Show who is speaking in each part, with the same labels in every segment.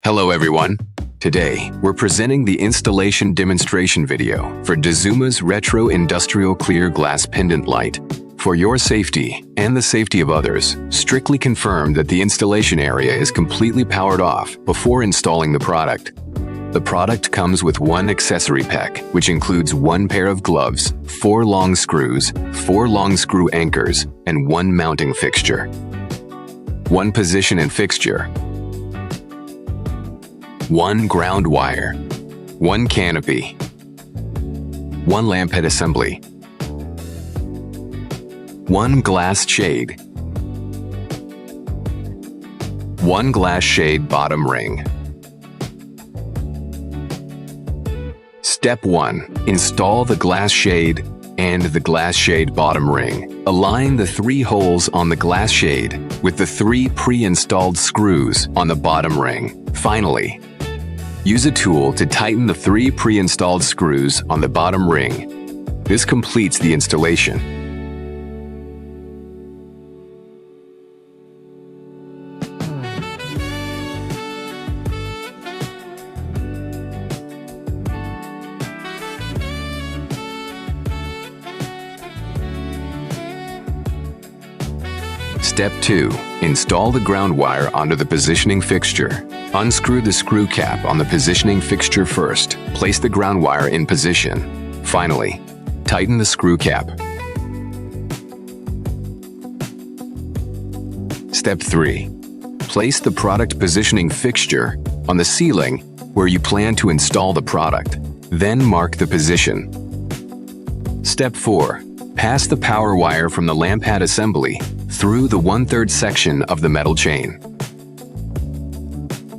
Speaker 1: Hello everyone. Today, we're presenting the installation demonstration video for Dazuma's Retro Industrial Clear Glass Pendant Light. For your safety and the safety of others, strictly confirm that the installation area is completely powered off before installing the product. The product comes with one accessory pack, which includes one pair of gloves, 4 long screws, 4 long screw anchors, and one mounting fixture. One position and fixture, one ground wire, one canopy, one lamp head assembly, one glass shade, one glass shade bottom ring. Step 1. Install the glass shade and the glass shade bottom ring. Align the 3 holes on the glass shade with the 3 pre-installed screws on the bottom ring. Finally, use a tool to tighten the 3 pre-installed screws on the bottom ring. This completes the installation. Step 2. Install the ground wire onto the positioning fixture. Unscrew the screw cap on the positioning fixture first. Place the ground wire in position. Finally, tighten the screw cap. Step 3. Place the product positioning fixture on the ceiling where you plan to install the product. Then mark the position. Step 4. Pass the power wire from the lamp head assembly through the 1/3 section of the metal chain.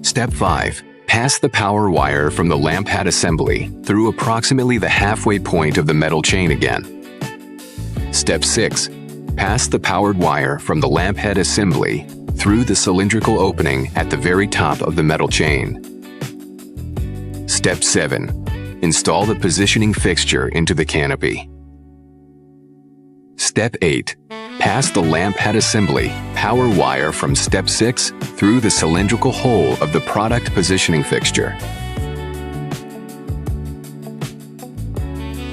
Speaker 1: Step 5. Pass the power wire from the lamp head assembly through approximately the halfway point of the metal chain again. Step 6. Pass the powered wire from the lamp head assembly through the cylindrical opening at the very top of the metal chain. Step 7. Install the positioning fixture into the canopy. Step 8. Pass the lamp head assembly power wire from Step 6 through the cylindrical hole of the product positioning fixture.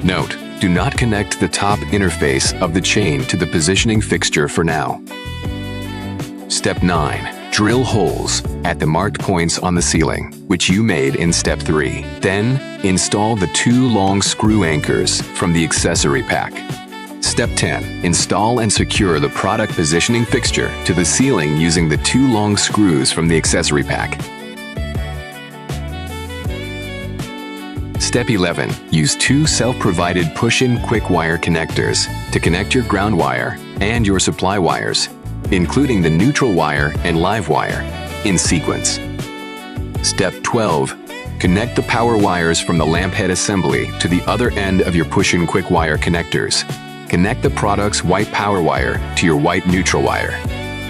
Speaker 1: Note: do not connect the top interface of the chain to the positioning fixture for now. Step 9. Drill holes at the marked points on the ceiling, which you made in Step 3. Then, install the 2 long screw anchors from the accessory pack. Step 10. Install and secure the product positioning fixture to the ceiling using the 2 long screws from the accessory pack. Step 11. Use 2 self-provided push-in quick wire connectors to connect your ground wire and your supply wires, including the neutral wire and live wire, in sequence. Step 12. Connect the power wires from the lamp head assembly to the other end of your push-in quick wire connectors. Connect the product's white power wire to your white neutral wire.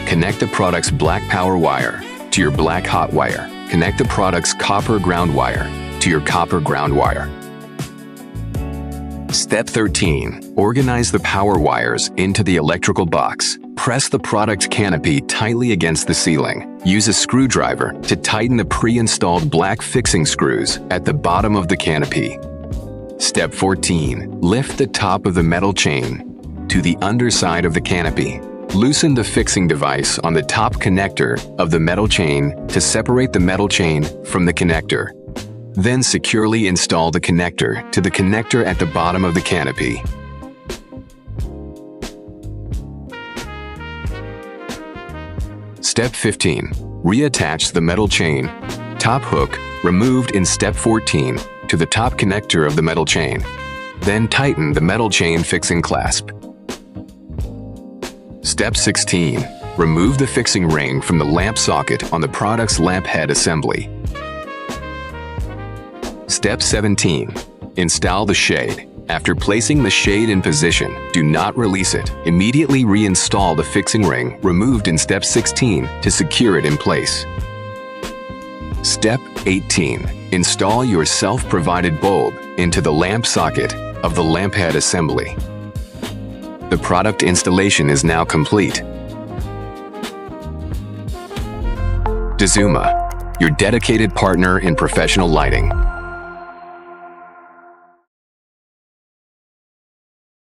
Speaker 1: Connect the product's black power wire to your black hot wire. Connect the product's copper ground wire to your copper ground wire. Step 13. Organize the power wires into the electrical box. Press the product canopy tightly against the ceiling. Use a screwdriver to tighten the pre-installed black fixing screws at the bottom of the canopy. Step 14. Lift the top of the metal chain to the underside of the canopy. Loosen the fixing device on the top connector of the metal chain to separate the metal chain from the connector. Then securely install the connector to the connector at the bottom of the canopy. Step 15. Reattach the metal chain top hook removed in Step 14 to the top connector of the metal chain. Then tighten the metal chain fixing clasp. Step 16. Remove the fixing ring from the lamp socket on the product's lamp head assembly. Step 17. Install the shade. After placing the shade in position, do not release it. Immediately reinstall the fixing ring removed in Step 16 to secure it in place. Step 18. Install your self-provided bulb into the lamp socket of the lamp head assembly. The product installation is now complete. Dazuma, your dedicated partner in professional lighting.